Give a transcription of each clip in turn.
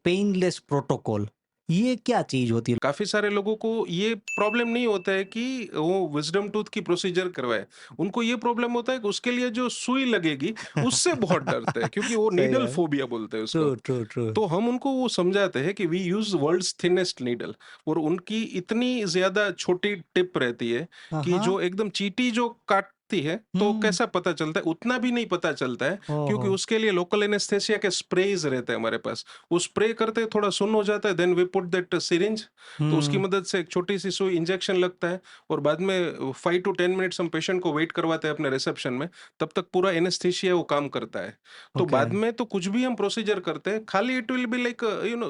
Painless protocol, ये क्या चीज़ होती है? काफ़ी सारे लोगों को ये प्रॉब्लम नहीं होता है कि वो विज़डम टूथ की प्रोसीजर करवाएँ। उनको ये प्रॉब्लम होता है कि उसके लिए जो सुई लगेगी, उससे बहुत डरते हैं क्योंकि वो सही नीडल बात। फ़ोबिया बोलते हैं ट्रू, उसको। True, true. तो हम उनको वो समझाते हैं कि we use world's thinnest needle और उनकी इतनी ज़्यादा छोटी टिप रहती है हाँ, कि हाँ। जो एकदम चींटी जो काटती है, तो हुँ। कैसा पता चलता है? उतना भी नहीं पता चलता है क्योंकि ओहो! उसके लिए लोकल एनेस्थेसिया के स्प्रेज़ रहते हैं हमारे पास। वो स्प्रे करते हैं, थोड़ा सुन्न हो जाता है, then we put that syringe, तो उसकी हुँ, मदद से एक छोटी-सी सुई इंजेक्शन लगता है और बाद में 5 टू 10 मिनट्स हम पेशेंट को वेट करवाते हैं अपने रिसेप्शन में, तब तक पूरा एनेस्थीसिया वो काम करता है। तो ओके। बाद में तो कुछ भी हम प्रोसीजर करते हैं, खाली it will be like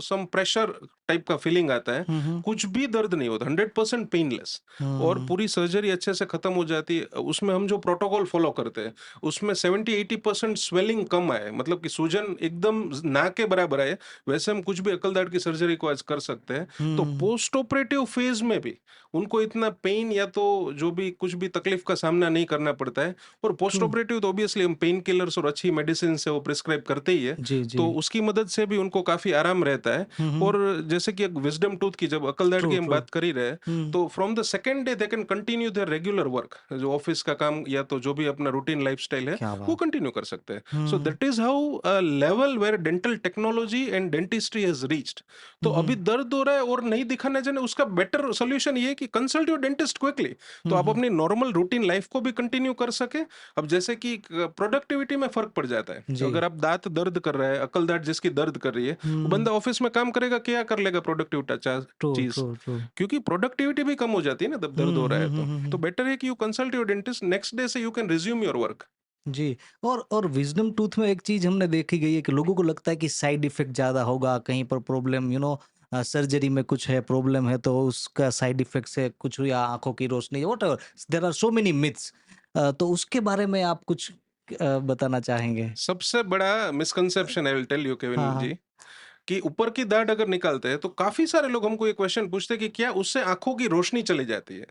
some pressure type का फीलिंग आता है, हुँ, हुँ। कुछ भी दर्द नहीं होता, 100% पेनलेस और हुँ, पूरी सर्जरी अच्छे से खत्म हो जाती है। उसमें हम जो प्रोटोकॉल फॉलो करते हैं, उसमें 70-80% स्वेलिंग कम आए, मतलब कि सूजन एकदम ना के बराबर आए, वैसे हम कुछ भी अकल दाढ़ की सर्जरी को आज कर सकते हैं। तो हुँ। पोस्ट ऑपरेटिव फेज में भी उनको इतना पेन या तो जो भी कुछ भी तकलीफ का सामना नहीं करना पड़ता है और पोस्ट ट्रू। ऑपरेटिव तो ऑब्वियसली हम पेन किलर्स और अच्छी मेडिसिन से वो प्रिस्क्राइब करते ही है, जी, जी। तो उसकी मदद से भी उनको काफी आराम रहता है। हुँ, हुँ। और जैसे कि एक विजडम टूथ की जब अकल दाढ़ ट्रू, की हम ट्रू। बात कर ही रहे हैं, हुँ। तो from the second day they can continue there regular work, जो ऑफिस का काम या तो जो भी अपना रूटीन लाइफस्टाइल है, क्या वो बात! कंटिन्यू कर सकते हैं। So um. That is how a level where dental technology and dentistry has reached. तो हुँ, अभी हुँ। दर्द हो रहा है और नहीं दिखाने जाने, उसका बेटर सोल्यूशन ये है कि कंसल्ट योर डेंटिस्ट क्विकली, तो हुँ, आप हुँ। अपनी नॉर्मल रूटीन लाइफ को भी कंटिन्यू कर सके। अब जैसे कि प्रोडक्टिविटी में फर्क पड़ जाता है, जी। अगर आप दांत दर्द कर रहा है, अकल दांत जिसकी दर्द कर रही है, वो हुँ। बंदा ऑफिस में काम करेगा, क्या कर लेगा प्रोडक्टिव ट्रू, चीज, ट्रू, ट्रू। क्योंकि प्रोडक्टिविटी भी कम हो जाती है ना जब दर्द हुँ, हो रहा हुँ, है। हुँ, हुँ, तो हुँ। बेटर है कि you consult your dentist, next day से you can resume your work. जी। और विज़डम टूथ में एक चीज़ हमने देखी गई है कि लोगों को लगता है कि साइड इफ़ेक्ट ज़्यादा होगा, कहीं पर प्रॉब्लम सर्जरी में कुछ है, प्रॉब्लम है तो उसका साइड इफ़ेक्ट से कुछ या आँखों की रोशनी whatever there are so many myths. तो उसके बारे में आप कुछ बताना चाहेंगे? सबसे बड़ा misconception I will tell you हाँ, केविन हाँ। जी, कि ऊपर की दाढ़ अगर निकालते हैं तो काफी सारे लोग हमको ये क्वेश्चन पूछते हैं कि क्या उससे आंखों की रोशनी चली जाती है।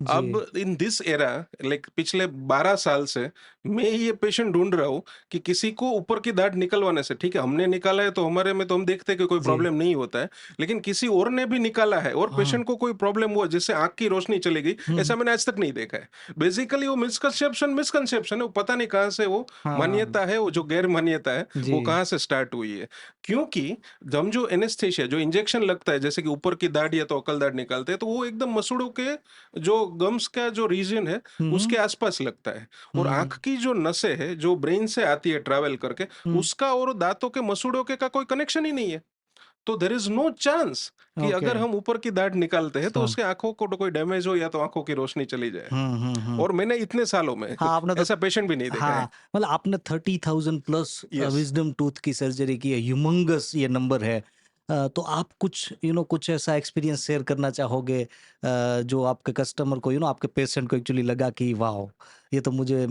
जी। अब इन दिस एरा, लाइक पिछले 12 साल से मैं ये पेशेंट ढूंढ रहा हूँ कि किसी को ऊपर की दाढ़ निकलवाने से, ठीक है हमने निकाला है तो हमारे में तो हम देखते हैं कि कोई जी। प्रॉब्लम नहीं होता है, लेकिन किसी और ने भी निकाला है और हाँ। पेशेंट को कोई प्रॉब्लम हुआ जिससे आंख की रोशनी चली गई, हुँ, ऐसा हुँ। मैंने आज तक नहीं देखा है। बेसिकली वो मिसकंसेप्शन मिसकंसेप्शन है, वो पता नहीं कहाँ से वो हाँ। मान्यता है, वो जो गैर मान्यता है, जी। वो कहाँ से स्टार्ट हुई है। क्योंकि हम जो एनेस्थेशिया जो इंजेक्शन लगता है, जैसे कि ऊपर की दाढ़ या तो अकल दाढ़ निकालते हैं, तो वो एकदम मसूड़ों के जो गम्स का जो रीजन है, हुँ, उसके हुँ। आसपास लगता है। और हुँ, आंख की जो नसें है जो ब्रेन से आती है ट्रैवल करके, हुँ। उसका और दांतों के मसूड़ों के का कोई कनेक्शन ही नहीं है। तो देर इज नो चांस कि ओके। अगर हम ऊपर की दाढ़ निकालते हैं तो हाँ। उसके आंखों को तो कोई डैमेज हो या तो आंखों की रोशनी चली जाए। हुँ, हुँ, हुँ। और मैंने इतने सालों में हाँ, आपने तो ऐसा पेशेंट भी नहीं देखा है। हाँ, मतलब आपने 30,000 प्लस यस। विज़डम टूथ की सर्जरी की है, ह्यूमंगस ये नंबर है। तो आप कुछ कुछ ऐसा एक्सपीरियंस शेयर करना चाहोगे जो आपके कस्टमर को आपके पेशेंट को एक्चुअली लगा कि वॉव! ये तो मुझे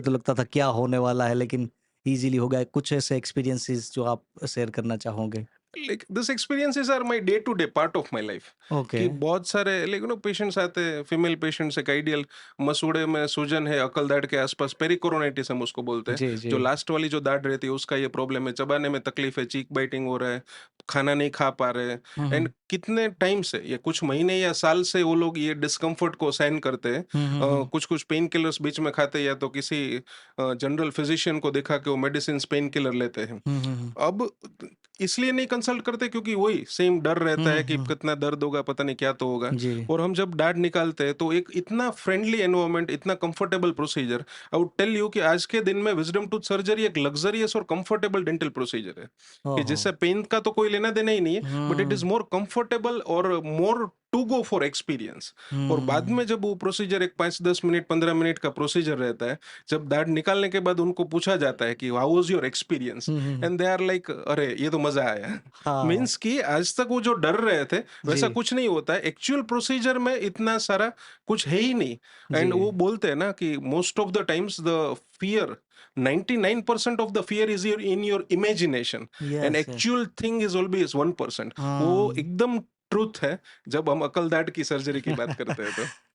तो लगता था क्या होने वाला है लेकिन ईज़िली हो गया। कुछ ऐसे एक्सपीरियंसेस जो आप शेयर करना चाहोगे? Like this experiences are my day to day part of my life. Okay. कि बहुत सारे लाइक पेशेंट्स आते हैं, फीमेल पेशेंट्स, एक आइडियल मसूड़े में सूजन है, अकल दाढ़ के आसपास, पेरिकोरोनाइटिस हम उसको बोलते हैं, जी, जी। जो लास्ट वाली जो दाढ़ रहती है उसका ये प्रॉब्लम है, चबाने में तकलीफ है, चीक बाइटिंग हो रहा है, खाना नहीं खा पा रहे हैं। हुँ, एंड हुँ। कितने टाइम से, ये कुछ महीने या साल से वो लोग ये डिस्कम्फर्ट को सहन करते हैं। हुँ, हुँ, हुँ। कुछ कुछ पेन किलर्स बीच में खाते हैं या तो किसी जनरल फिजिशियन को दिखा के वो मेडिसिन पेन किलर लेते हैं। हुँ, हुँ, हुँ। अब इसलिए नहीं कंसल्ट करते क्योंकि वही सेम डर रहता हुँ, है कि हुँ। कितना दर्द होगा, पता नहीं क्या तो होगा। जी। और हम जब डार्ट निकालते हैं तो एक इतना फ्रेंडली एनवायरनमेंट, इतना comfortable procedure, I would tell you कि आज के दिन में विजडम टूथ सर्जरी एक लग्जरियस और कंफर्टेबल डेंटल प्रोसीजर है, कि ओहो! जिससे पेन का तो कोई लेना देना ही नहीं है, but it is um, more comfortable और more to go for experience. और बाद हुँ। में जब वो प्रोसीजर एक 5-10 मिनट 15 मिनट का प्रोसीजर रहता है, जब दाढ़ निकालने के बाद उनको पूछा जाता है कि how was your experience, hmm, hmm, hmm. And they are like अरे ये तो मजा आया। हाँ। मीन्स कि आज तक वो जो डर रहे थे वैसा जी, कुछ नहीं होता है, एक्चुअल प्रोसीजर में इतना सारा कुछ है ही नहीं। जी। एंड वो बोलते हैं ना कि most of the times the fear, 99% of the fear is your in your imagination, and yes, yes. Actual thing is always 1%। वो हाँ। एकदम ट्रूथ है जब हम अकल दाढ़ की सर्जरी की बात करते हैं तो।